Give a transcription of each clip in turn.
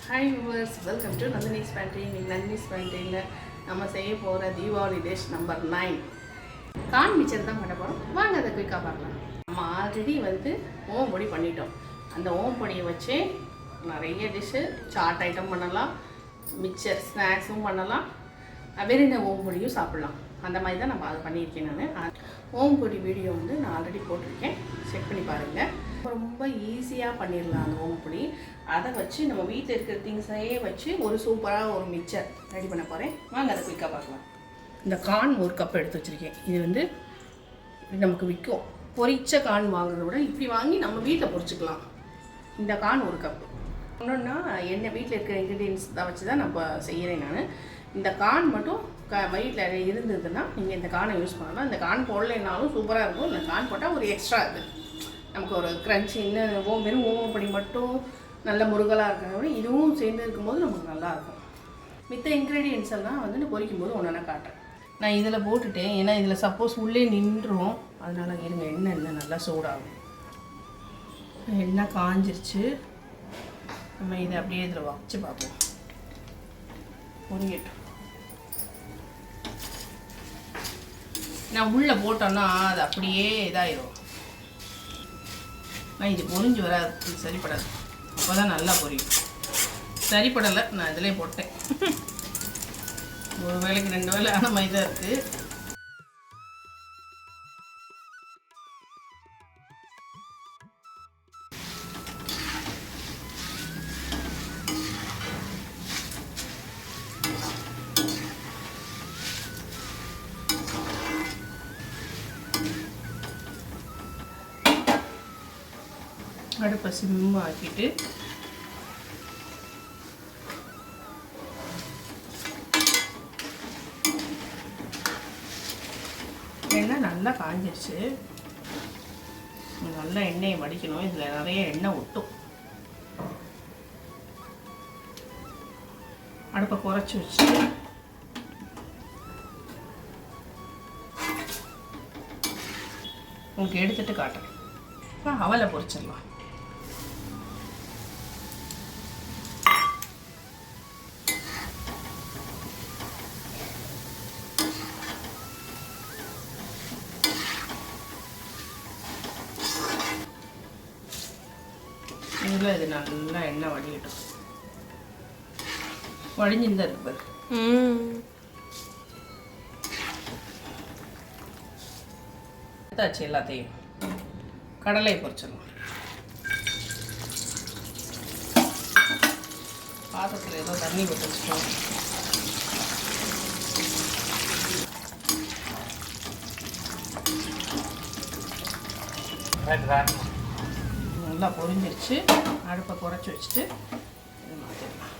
Hi viewers, welcome to Nandini's painting. Nandini's பேண்டிங்கில் நம்ம செய்ய போகிற Deepavali dish number 9 corn mixture தான் பண்ண போகிறோம். வாங்க அதை குயிக்காக பார்க்கலாம். நம்ம ஆல்ரெடி ஓம் பொடி பண்ணிட்டோம். அந்த ஓம் பொடியை வச்சு நிறைய டிஷ்ஷு, சாட் ஐட்டம் பண்ணலாம், மிக்சர் ஸ்நாக்ஸும் பண்ணலாம், வெறும் ஓம் பொடியும் சாப்பிட்லாம். அந்த மாதிரி தான் நம்ம அதை பண்ணியிருக்கேன். நான் ஓம் பொடி வீடியோ நான் ஆல்ரெடி போட்டிருக்கேன், செக் பண்ணி பாருங்கள். ரொம்ப ஈஸியாக பண்ணிடலாம் அந்த ஓம் பொடி. அதை வச்சு நம்ம வீட்டில் இருக்கிற திங்ஸையே வச்சு ஒரு சூப்பராக ஒரு மிக்சர் ரெடி பண்ண போகிறேன். வாங்க அதை குயிக்காக பார்க்கலாம். இந்த கான் ஒரு கப் எடுத்து வச்சுருக்கேன். இது நமக்கு விற்கும். பொரிச்ச கான் வாங்குறத விட இப்படி வாங்கி நம்ம வீட்டில் பொரிச்சிக்கலாம். இந்த கான் ஒரு கப்பு. ஒன்றுன்னா என்ன வீட்டில் இருக்கிற இன்க்ரீடியன்ஸ் தான் வச்சு தான் நம்ம செய்கிறேன். நான் இந்த கான் மட்டும் வீட்டில் இருந்ததுன்னா நீங்கள் இந்த கானை யூஸ் பண்ணலாம். இந்த கான் போடலைன்னாலும் சூப்பராக இருக்கும். இந்த கான் போட்டால் ஒரு எக்ஸ்ட்ரா இருக்குது, நமக்கு ஒரு க்ரன்ச்சி. இன்னும் வெறும் ஓமப்பொடி மட்டும் நல்ல முருகலாக இருக்கிறத விட இதுவும் சேர்ந்து இருக்கும்போது நமக்கு நல்லாயிருக்கும். மித்த இன்க்ரீடியன்ஸ் எல்லாம் பொரிக்கும் போது ஒன்று காட்டுறேன். நான் இதில் போட்டுட்டேன், ஏன்னா இதில் சப்போஸ் உள்ளே நின்றுரும். அதனால் இருங்க, எண்ணெய் நல்லா சூடாகும். எண்ணெய் காஞ்சிருச்சு. நம்ம இதை அப்படியே இதில் வச்சு பார்ப்போம். பொரியட்டும். நான் உள்ளே போட்டோன்னா அது அப்படியே இதாகிடும். நான் இது பொரிஞ்சு வராது, இது சரிப்படாது. அப்போ தான் நல்லா பொரியும். சரிப்படலை, நான் இதிலே போட்டேன். ஒரு வேளைக்கு 2 வேளை ஆன மாதிரி தான் இருக்குது. அடுப்பை சிம்மா ஆக்கிட்டு எண்ணெய் நல்லா காஞ்சிருச்சு. நல்லா எண்ணெயை வடிக்கணும். இதில் நிறைய எண்ணெய் ஒட்டும். அடுப்பை குறைச்சி வச்சு உங்களுக்கு எடுத்துகிட்டு காட்டுறேன். இப்போ அவலை பொரிச்சிடலாம். இதில் இது நல்லா எண்ணெய் வடிக்கட்டும். வடிஞ்சிருந்தா இருக்கு பாரு. எடுத்தாச்சு எல்லாத்தையும். கடலை பொரிச்சிடலாம். பாத்திரத்தில் ஏதோ தண்ணி போட்டு வச்சுட்டோம். நல்லா பொரிஞ்சிருச்சு. அடுப்பை குறைச்சி வச்சுட்டு இதை மாற்றிடலாம்.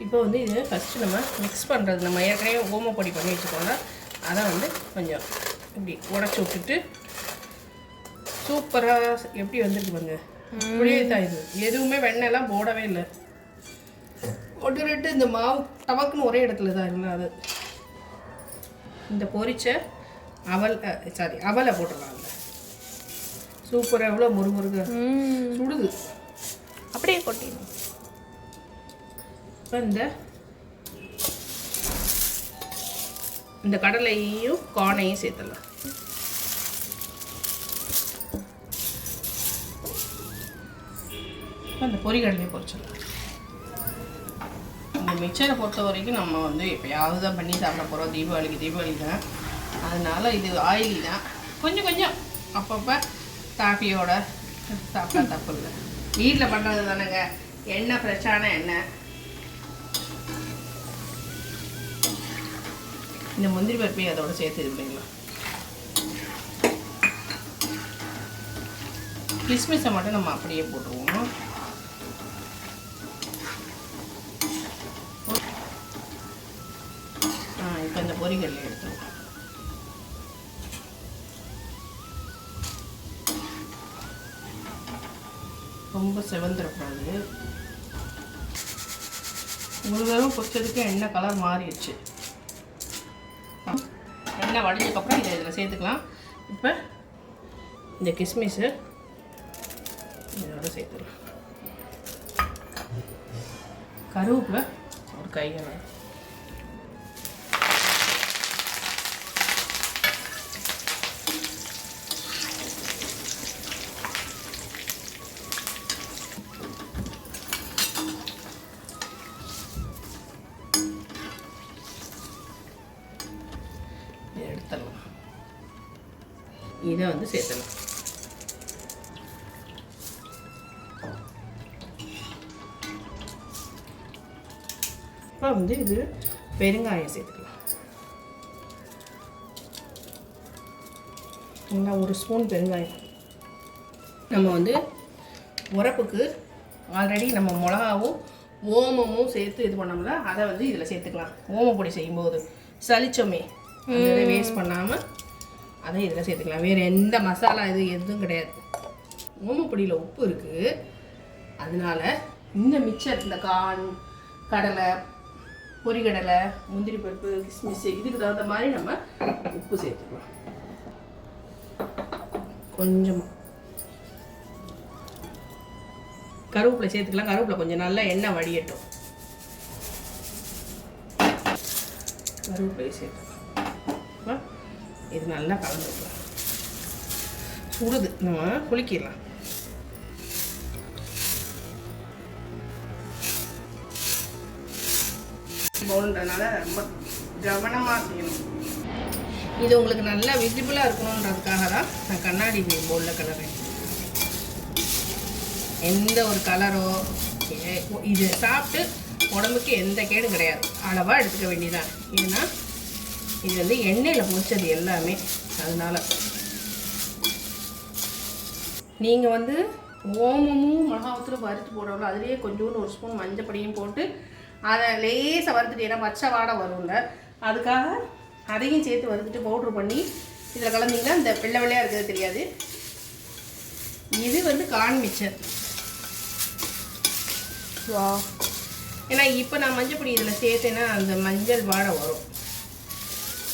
இப்போ இதை ஃபஸ்ட்டு நம்ம மிக்ஸ் பண்ணுறது. நம்ம ஏற்கனவே ஓமப்பொடி பண்ணி வச்சுக்கோங்க. அதை கொஞ்சம் இப்படி உடச்சி விட்டுட்டு சூப்பராக எப்படி வந்துருக்கு பாருங்க. இப்படியே தான் இது. எதுவுமே வெண்ணெய்லாம் போடவே இல்லை. ஒட்டு இந்த மாவு டவக்குன்னு ஒரே இடத்துல தான் இருந்தால் அது இந்த பொரிச்ச அவலை போட்டுடலாம். சூப்பராக எவ்வளோ முறுமுறுக சுடுது. அப்படியே கொட்டிடணும். இப்போ இந்த கடலையும் கானையும் சேர்த்துடலாம். அந்த பொரிகடலையும் பொரிச்சிடலாம். இந்த மிக்சரை பொறுத்த வரைக்கும் நம்ம எப்போயாவது தான் பண்ணி சாப்பிட போகிறோம். தீபாவளி தான். அதனால் இது ஆயிலி தான். கொஞ்சம் அப்பப்போ காஃபியோட சாப்பிட்டா தப்பு இல்லை. வீட்டில் பண்ணுறது தானேங்க. எண்ணெய் ஃப்ரெஷ்ஷான எண்ணெய். இந்த முந்திரி பருப்பையும் அதோட சேர்த்து இது பண்ணிக்கலாம். கிஸ்மிஸை மட்டும் நம்ம அப்படியே போட்டுருவோம். இப்போ இந்த பொரிகடலை எடுத்துருவோம். ரொம்ப செவந்துடக்கூடாது. ஒரு தடவை பொரிச்சதுக்கு எண்ணெய் கலர் மாறிடுச்சு. எண்ணெய் வடிஞ்சதுக்கப்புறம் இதை இதில் சேர்த்துக்கலாம். இப்போ இந்த கிஸ்மிஸு இதோட சேர்த்துக்கலாம். கருவேப்பிலை ஒரு கையளவு, எடுத்துடலாம். இதை வந்து சேர்த்துடலாம். இப்போ வந்து இது பெருங்காயம் சேர்த்துக்கலாம். நல்லா ஒரு ஸ்பூன் பெருங்காயம். நம்ம வந்து உரப்புக்கு ஆல்ரெடி நம்ம மிளகாவும் ஓமமும் சேர்த்து இது பண்ணோம்ல, அதை வந்து இதில் சேர்த்துக்கலாம். ஓமப்பொடி செய்யும்போது சளிச்சோமே அதை வேஸ்ட் பண்ணாமல் அதை இதில் சேர்த்துக்கலாம். வேறு எந்த மசாலா இது எதுவும் கிடையாது. ஓமப்பொடியில் உப்பு இருக்குது. அதனால இந்த மிக்சர், இந்த கார்ன், கடலை, பொரிகடலை, முந்திரி பருப்பு, கிஸ்மிஸ், இதுக்கு தகுந்த மாதிரி நம்ம உப்பு சேர்த்துக்கலாம். கொஞ்சமாக கருவேப்பிலை சேர்த்துக்கலாம். கருவேப்பிலை கொஞ்சம் நல்லா எண்ணெய் வடியட்டும். கருவேப்பிலை சேர்த்துக்கலாம். இது நல்லா கலந்துக்கலாம். சுடுது, நம்ம குளிக்கலாம். பவுல்ன்றனால ரொம்ப கவனமாக செய்யணும். இது உங்களுக்கு நல்லா விசிபிளாக இருக்கணுன்றதுக்காக தான் நான் கண்ணாடி பவுலில் கலர்றேன். எந்த ஒரு கலரோ இது சாப்பிட்டு உடம்புக்கு எந்த கேடும் கிடையாது. அளவாக எடுத்துக்க வேண்டியதான். ஏன்னா இது வந்து எண்ணெயில் பொரிச்சது எல்லாமே. அதனால் நீங்கள் வந்து ஓமமும் மிளகாவத்தில் வறுத்து போடுறோம்ல, அதுலேயே கொஞ்சோண்டு ஒரு ஸ்பூன் மஞ்சப்பொடியும் போட்டு அதை லேசாக வறுத்துட்டு, ஏன்னா பச்சை வாடை வரும்ல, அதுக்காக அதையும் சேர்த்து வறுத்துட்டு பவுட்ரு பண்ணி இதில் கலந்திங்கன்னா இந்த வெள்ளை வெள்ளையாக இருக்கிறது தெரியாது. இது வந்து கார்ன் மிக்சர். வா, ஏன்னா இப்போ நான் மஞ்சள் பொடி இதில் சேர்த்தேன்னா அந்த மஞ்சள் வாடை வரும்.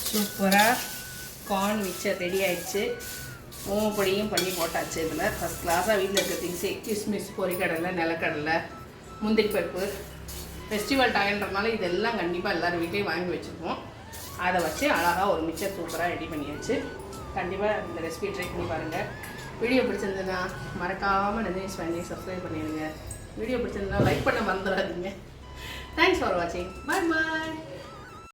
சூப்பராக கார்ன் மிக்சர் ரெடி ஆகிடுச்சு. ஓமப்பொடியும் பண்ணி போட்டாச்சு. இதில் ஃபஸ்ட் கிளாஸாக வீட்டில் இருக்க திங்ஸு, கிஸ்மிஸ், பொரிக்கடலை, நிலக்கடலை, முந்திரி பருப்பு. ஃபெஸ்டிவல் டைம்ன்றதுனால இதெல்லாம் கண்டிப்பாக எல்லோரும் வீட்லேயும் வாங்கி வச்சுருப்போம். அதை வச்சு அழகாக ஒரு மிக்சர் சூப்பராக ரெடி பண்ணியாச்சு. கண்டிப்பாக இந்த ரெசிபி ட்ரை பண்ணி பாருங்கள். வீடியோ பிடிச்சிருந்ததுன்னா மறக்காமல் நந்தினிஸ் ஃபேமிலியை சப்ஸ்கிரைப் பண்ணிடுங்க. வீடியோ பிடிச்சிருந்தா லைக் பண்ண மறந்துடாதீங்க. தேங்க்ஸ் ஃபார் வாட்சிங். பாய் பாய்.